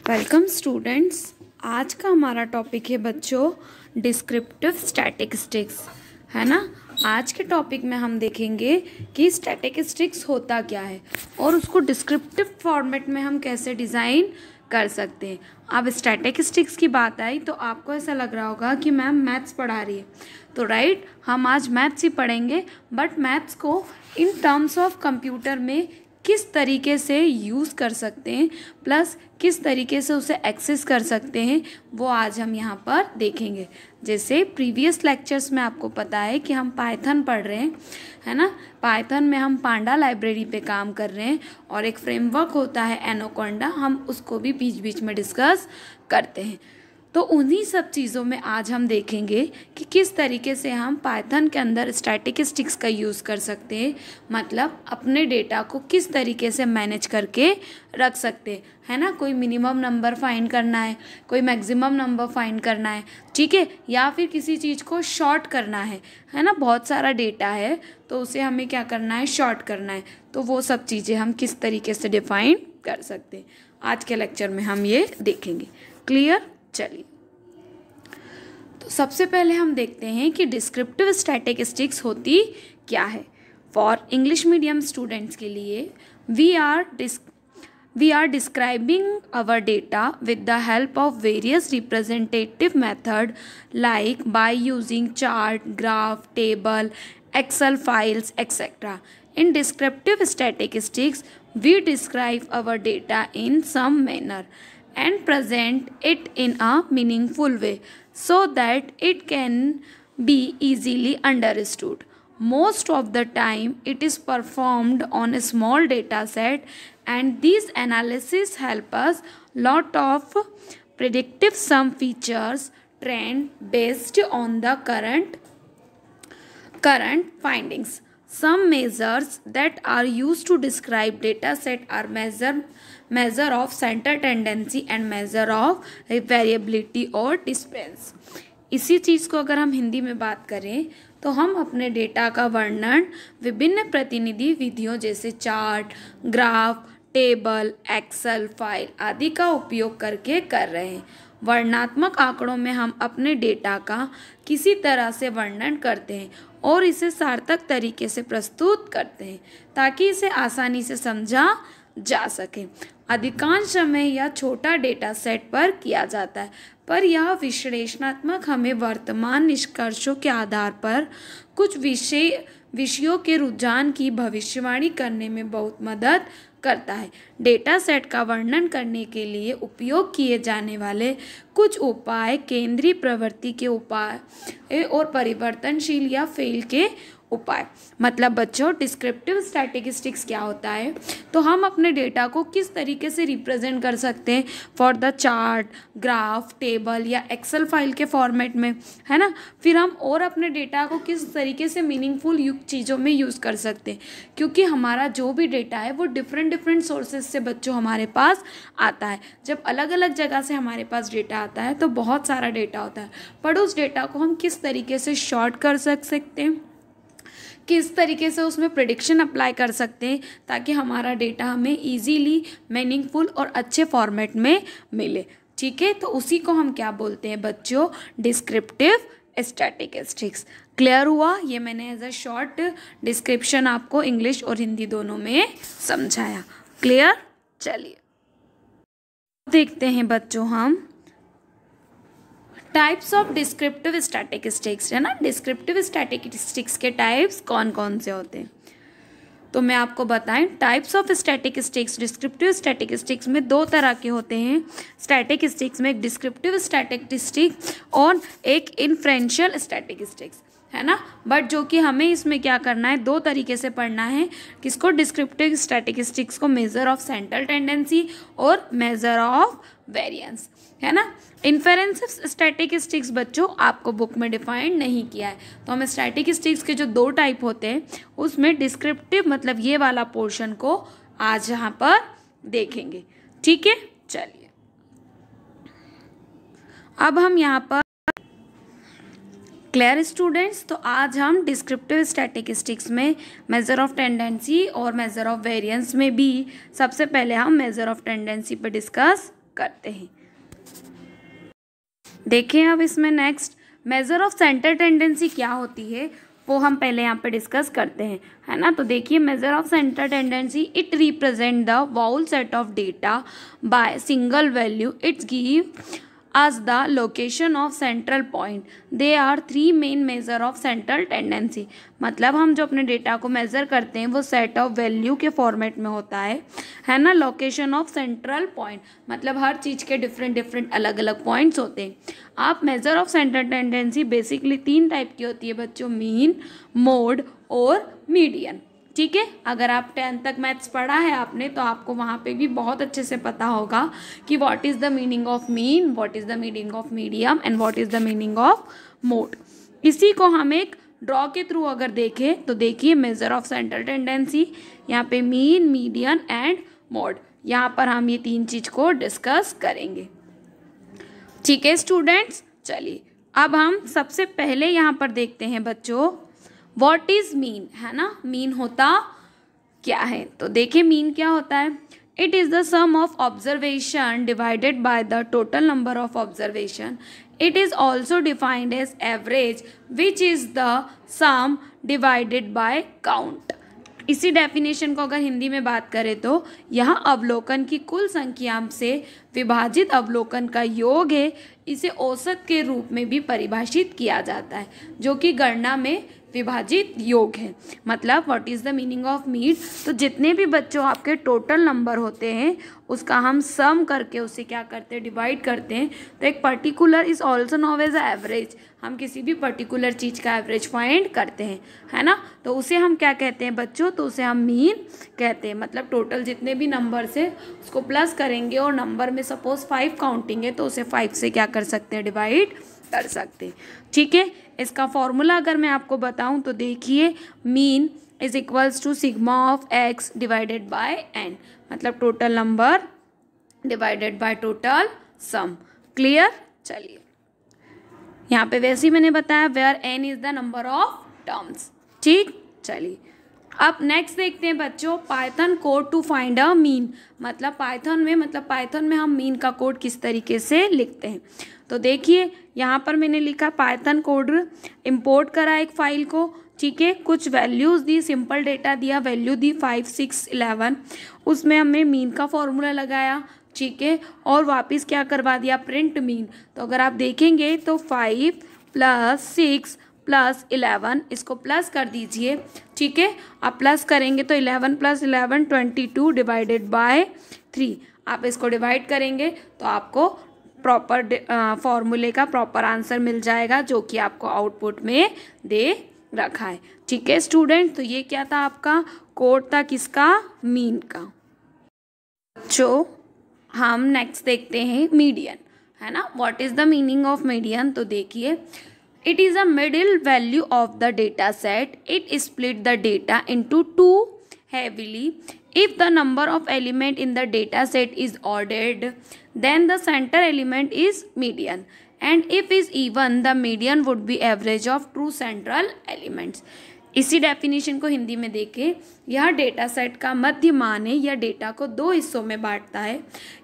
Welcome students. आज का हमारा टॉपिक है बच्चों डिस्क्रिप्टिव स्टैटिस्टिक्स, है ना। आज के टॉपिक में हम देखेंगे कि स्टैटिस्टिक्स होता क्या है और उसको डिस्क्रिप्टिव फॉर्मेट में हम कैसे डिज़ाइन कर सकते हैं। अब स्टैटिस्टिक्स की बात आई तो आपको ऐसा लग रहा होगा कि मैम मैथ्स पढ़ा रही है, तो राइट, हम आज मैथ्स ही पढ़ेंगे, बट मैथ्स को इन टर्म्स ऑफ कंप्यूटर में किस तरीके से यूज़ कर सकते हैं प्लस किस तरीके से उसे एक्सेस कर सकते हैं वो आज हम यहाँ पर देखेंगे। जैसे प्रीवियस लेक्चर्स में आपको पता है कि हम पाइथन पढ़ रहे हैं, है ना। पाइथन में हम पांडा लाइब्रेरी पे काम कर रहे हैं और एक फ्रेमवर्क होता है एनाकोंडा, हम उसको भी बीच बीच में डिस्कस करते हैं। तो उन्हीं सब चीज़ों में आज हम देखेंगे कि किस तरीके से हम पाइथन के अंदर स्टैटिस्टिक्स का यूज़ कर सकते हैं, मतलब अपने डेटा को किस तरीके से मैनेज करके रख सकते हैं, है ना। कोई मिनिमम नंबर फाइंड करना है, कोई मैक्सिमम नंबर फाइंड करना है, ठीक है, या फिर किसी चीज़ को शॉर्ट करना है ना। बहुत सारा डेटा है तो उसे हमें क्या करना है, शॉर्ट करना है। तो वो सब चीज़ें हम किस तरीके से डिफाइन कर सकते हैं आज के लेक्चर में हम ये देखेंगे। क्लियर? चलिए, तो सबसे पहले हम देखते हैं कि डिस्क्रिप्टिव स्टैटिस्टिक्स होती क्या है। फॉर इंग्लिश मीडियम स्टूडेंट्स के लिए we are describing our data with the help of various representative method like by using chart, graph, table, Excel files etcetera. In descriptive statistics, we describe our data in some manner and present it in a meaningful way so that it can be easily understood. Most of the time, it is performed on a small data set, and these analyses help us lot of predictive some features trend based on the current findings. Some measures that are used to describe data set are measure of center tendency and measure of variability और disperse. इसी चीज़ को अगर हम हिंदी में बात करें तो हम अपने डेटा का वर्णन विभिन्न प्रतिनिधि विधियों जैसे chart, graph, table, Excel file आदि का उपयोग करके कर रहे हैं। वर्णनात्मक आंकड़ों में हम अपने डेटा का किसी तरह से वर्णन करते हैं और इसे सार्थक तरीके से प्रस्तुत करते हैं ताकि इसे आसानी से समझा जा सके। अधिकांश समय यह छोटा डेटा सेट पर किया जाता है, पर यह विश्लेषणात्मक हमें वर्तमान निष्कर्षों के आधार पर कुछ विषयों के रुझान की भविष्यवाणी करने में बहुत मदद करता है। डेटा सेट का वर्णन करने के लिए उपयोग किए जाने वाले कुछ उपाय केंद्रीय प्रवृत्ति के उपाय और परिवर्तनशील या फेल के उपाय। मतलब बच्चों, डिस्क्रिप्टिव स्टैटिस्टिक्स क्या होता है, तो हम अपने डेटा को किस तरीके से रिप्रेजेंट कर सकते हैं for the chart, graph, table या एक्सेल फाइल के फॉर्मेट में, है ना। फिर हम और अपने डेटा को किस तरीके से मीनिंगफुल चीज़ों में यूज़ कर सकते हैं, क्योंकि हमारा जो भी डेटा है वो डिफरेंट सोर्सेज से बच्चों हमारे पास आता है। जब अलग अलग जगह से हमारे पास डेटा आता है तो बहुत सारा डेटा होता है, पर उस डेटा को हम किस तरीके से शॉर्ट कर सकते हैं, किस तरीके से उसमें प्रेडिक्शन अप्लाई कर सकते हैं ताकि हमारा डेटा हमें इजीली मीनिंगफुल और अच्छे फॉर्मेट में मिले, ठीक है। तो उसी को हम क्या बोलते हैं बच्चों, डिस्क्रिप्टिव स्टैटिस्टिक्स। क्लियर हुआ? ये मैंने एज अ शॉर्ट डिस्क्रिप्शन आपको इंग्लिश और हिंदी दोनों में समझाया। क्लियर? चलिए देखते हैं बच्चों हम टाइप्स ऑफ डिस्क्रिप्टिव स्टैटिस्टिक्स, है ना। डिस्क्रिप्टिव स्टैटिस्टिक्स के टाइप्स कौन कौन से होते हैं, तो मैं आपको बताएं। Types of statistics, descriptive statistics में दो तरह के होते हैं। स्टैटिस्टिक्स में एक डिस्क्रिप्टिव स्टैटिस्टिक्स और एक इन्फ्रेंशियल स्टैटिस्टिक्स, है ना। बट जो कि हमें इसमें क्या करना है, दो तरीके से पढ़ना है। किसको? डिस्क्रिप्टिव स्टैटिस्टिक्स को मेजर ऑफ सेंट्रल टेंडेंसी और मेजर ऑफ वेरिएंस, है ना। इन्फेरेंसिव स्टैटिस्टिक्स बच्चों आपको बुक में डिफाइन नहीं किया है, तो हम स्टैटिस्टिक्स के जो दो टाइप होते हैं उसमें डिस्क्रिप्टिव मतलब ये वाला पोर्शन को आज यहाँ पर देखेंगे, ठीक है। चलिए अब हम यहाँ पर क्लियर स्टूडेंट्स, तो आज हम डिस्क्रिप्टिव स्टैटिस्टिक्स में मेजर ऑफ टेंडेंसी और मेजर ऑफ वेरिएंस में भी सबसे पहले हम मेजर ऑफ टेंडेंसी पर डिस्कस करते हैं। देखें अब इसमें next major of centre tendency क्या होती है वो हम पहले यहाँ पे डिस्कस करते हैं, है ना। तो देखिए measure of centre tendency it represent the whole set of data by single value its give as the location of central point. They are three main measure of central tendency. मतलब हम जो अपने डेटा को measure करते हैं वो set of value के format में होता है ना। लोकेशन ऑफ सेंट्रल पॉइंट मतलब हर चीज़ के डिफरेंट अलग अलग पॉइंट्स होते हैं। आप measure of central tendency basically 3 type की होती है बच्चों, मीन, मोड और मीडियन। ठीक है, अगर आप 10th तक मैथ्स पढ़ा है आपने तो आपको वहाँ पे भी बहुत अच्छे से पता होगा कि what is the meaning of mean, what is the meaning of medium and what is the meaning of mode. इसी को हम एक ड्रॉ के थ्रू अगर देखें तो देखिए मेजर ऑफ सेंट्रल टेंडेंसी, यहाँ पे मीन, मीडियन एंड मोड, यहाँ पर हम ये 3 चीज़ को डिस्कस करेंगे। ठीक है स्टूडेंट्स, चलिए अब हम सबसे पहले यहाँ पर देखते हैं बच्चों व्हाट इज मीन, है ना। मीन होता क्या है, तो देखिए मीन क्या होता है। It is the sum of observation divided by the total number of observation. It is also defined as average which is the sum divided by count. इसी डेफिनेशन को अगर हिंदी में बात करें तो यह अवलोकन की कुल संख्या से विभाजित अवलोकन का योग है। इसे औसत के रूप में भी परिभाषित किया जाता है जो कि गणना में विभाजित योग है। मतलब what is the meaning of mean, तो जितने भी बच्चों आपके टोटल नंबर होते हैं उसका हम सम करके उसे क्या करते हैं, डिवाइड करते हैं। तो एक particular is also known as average, हम किसी भी पर्टिकुलर चीज़ का एवरेज फाइंड करते हैं, है ना। तो उसे हम क्या कहते हैं बच्चों, तो उसे हम मीन कहते हैं। मतलब टोटल जितने भी नंबर्स है उसको प्लस करेंगे और नंबर में सपोज 5 काउंटिंग है तो उसे 5 से क्या कर सकते हैं, डिवाइड कर सकते हैं। ठीक है, इसका फॉर्मूला अगर मैं आपको बताऊं तो देखिए mean is equals to sigma of x divided by n, मतलब total number divided by total sum. Clear, चलिए यहाँ पे वैसे ही मैंने बताया where n is the number of terms. ठीक, चलिए अब नेक्स्ट देखते हैं बच्चों Python code to find a mean. मतलब पाइथन में हम मीन का कोड किस तरीके से लिखते हैं। तो देखिए यहाँ पर मैंने लिखा पाइथन कोड, इंपोर्ट करा एक फाइल को। ठीक है, कुछ वैल्यूज़ दी, सिंपल डेटा दिया, वैल्यू दी 5, 6, 11, उसमें हमने मीन का फॉर्मूला लगाया। ठीक है, और वापस क्या करवा दिया, प्रिंट मीन। तो अगर आप देखेंगे तो 5 + 6 + 11 इसको प्लस कर दीजिए। ठीक है, आप प्लस करेंगे तो 11 + 11 22 डिवाइडेड बाय 3। आप इसको डिवाइड करेंगे तो आपको प्रॉपर फॉर्मूले का प्रॉपर आंसर मिल जाएगा जो कि आपको आउटपुट में दे रखा है। ठीक है स्टूडेंट, तो ये क्या था, आपका कोड था किसका, मीन का। जो हम नेक्स्ट देखते हैं मीडियन, है ना। What is the meaning of median, तो देखिए it is a middle value of the data set. It split the data into 2 heavily. If the number of element in the data set is ordered, then the center element is median, and if is even, the median would be average of two central elements. इसी definition को हिंदी में देखें, यह data set का मध्य मान है। यह data को 2 हिस्सों में बांटता है।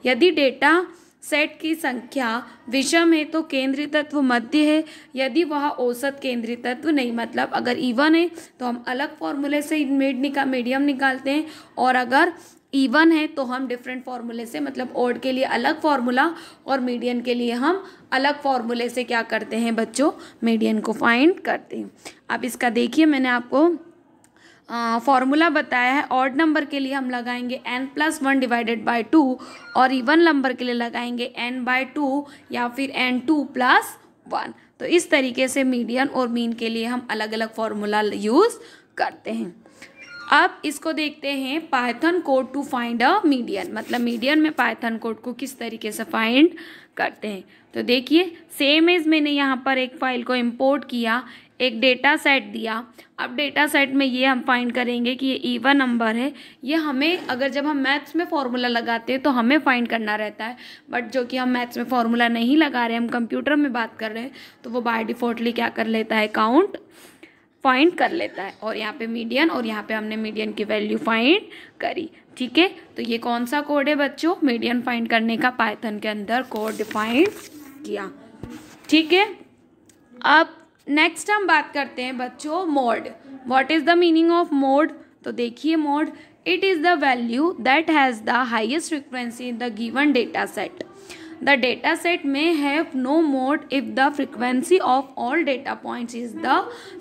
यदि डेटा सेट की संख्या विषम है तो केंद्रीय तत्व मध्य है। यदि वह औसत केंद्रीय तत्व नहीं, मतलब अगर इवन है तो हम अलग फॉर्मूले से मीडियम निकालते हैं, और अगर इवन है तो हम डिफरेंट फॉर्मूले से, मतलब ओड के लिए अलग फॉर्मूला और मीडियन के लिए हम अलग फॉर्मूले से क्या करते हैं बच्चों, मीडियन को फाइंड करते हैं। अब इसका देखिए मैंने आपको फॉर्मूला बताया है। ऑड नंबर के लिए हम लगाएंगे n+1 डिवाइडेड बाय 2, और इवन नंबर के लिए लगाएंगे n/2 या फिर n2+1। तो इस तरीके से मीडियन और मीन के लिए हम अलग अलग फॉर्मूला यूज़ करते हैं। अब इसको देखते हैं Python code to find a median, मतलब मीडियन में पाइथन कोड को किस तरीके से फाइंड करते हैं। तो देखिए सेम एज मैंने यहाँ पर एक फाइल को इंपोर्ट किया, एक डेटा सेट दिया। अब डेटा सेट में ये हम फाइंड करेंगे कि ये इवन नंबर है। ये हमें, अगर जब हम मैथ्स में फॉर्मूला लगाते हैं तो हमें फाइंड करना रहता है, बट जो कि हम मैथ्स में फॉर्मूला नहीं लगा रहे हैं, हम कंप्यूटर में बात कर रहे हैं, तो वो बाय डिफ़ॉल्टली क्या कर लेता है, काउंट फाइंड कर लेता है, और यहाँ पे मीडियन, और यहाँ पे हमने मीडियन की वैल्यू फाइंड करी। ठीक है, तो ये कौन सा कोड है बच्चों? मीडियन फाइंड करने का पाइथन के अंदर कोड डिफाइन किया। ठीक है, अब नेक्स्ट हम बात करते हैं बच्चों mode. What is the meaning of mode? तो देखिए mode, it is the value that has the highest frequency in the given data set. The data set may have no mode if the frequency of all data points is the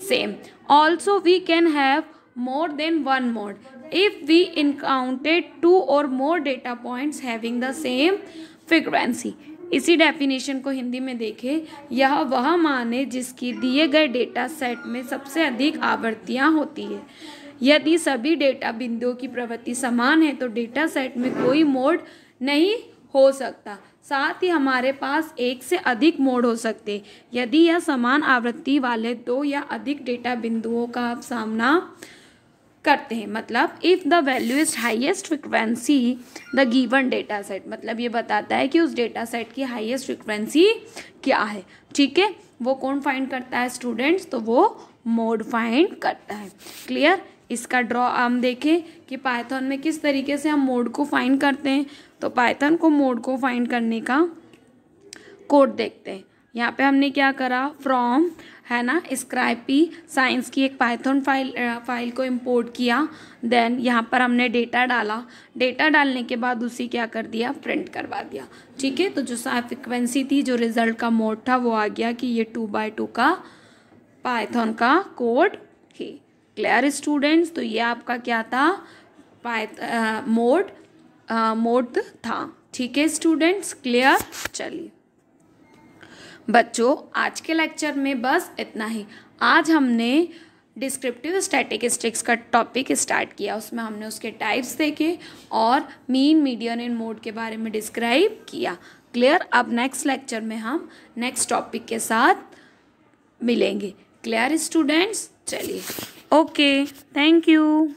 same. Also, we can have more than one mode if we encountered two or more data points having the same frequency. इसी definition को हिंदी में देखें, यह वह मान है जिसकी दिए गए डेटा सेट में सबसे अधिक आवृत्तियाँ होती है। यदि सभी डेटा बिंदुओं की प्रवृत्ति समान है तो डेटा सेट में कोई मोड नहीं हो सकता। साथ ही हमारे पास एक से अधिक मोड हो सकते यदि यह समान आवृत्ति वाले दो या अधिक डेटा बिंदुओं का आप सामना करते हैं। मतलब if the value is highest frequency the given data set, मतलब ये बताता है कि उस डेटा सेट की हाईएस्ट फ्रिक्वेंसी क्या है। ठीक है, वो कौन फाइंड करता है स्टूडेंट्स? तो वो मोड फाइंड करता है। क्लियर? इसका ड्रॉ हम देखें कि पाइथन में किस तरीके से हम मोड को फाइंड करते हैं। तो पाइथन को मोड को फाइंड करने का कोड देखते हैं। यहाँ पे हमने क्या करा, फ्रॉम है ना स्क्रैपी साइंस की एक पाइथन फाइल को इंपोर्ट किया। देन यहाँ पर हमने डेटा डाला, डेटा डालने के बाद उसी क्या कर दिया, प्रिंट करवा दिया। ठीक है, तो जो फ्रिक्वेंसी थी, जो रिजल्ट का मोड था, वो आ गया कि ये 2/2 का पाइथन का कोड है। Clear students? तो ये आपका क्या था, मोड था। ठीक है स्टूडेंट्स, क्लियर? चलिए बच्चों, आज के लेक्चर में बस इतना ही। आज हमने डिस्क्रिप्टिव स्टैटिस्टिक्स का टॉपिक स्टार्ट किया, उसमें हमने उसके टाइप्स देखे और मीन, मीडियन एंड मोड के बारे में डिस्क्राइब किया। क्लियर? अब नेक्स्ट लेक्चर में हम नेक्स्ट टॉपिक के साथ मिलेंगे। Clear students? चलिए, ओके, थैंक यू।